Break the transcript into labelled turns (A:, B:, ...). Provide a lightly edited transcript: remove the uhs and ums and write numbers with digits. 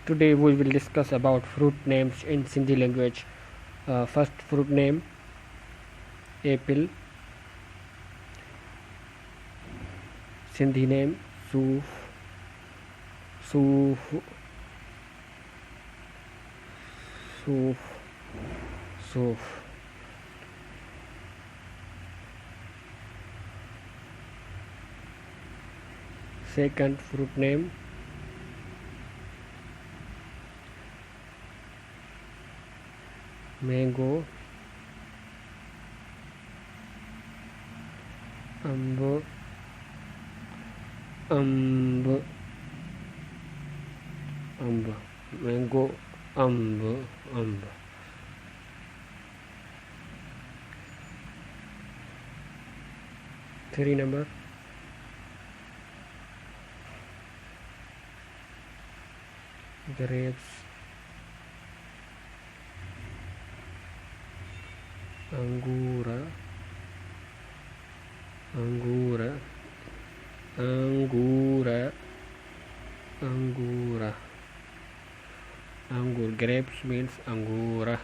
A: Today we will discuss about fruit names in Sindhi language. First fruit name apple. Sindhi name soof, soof, soof, soof. Second fruit name mango, amber, amber, amber, mango, amber, amber. Three number grapes, angura, angura, angura, angura. Angur. Grapes means angura.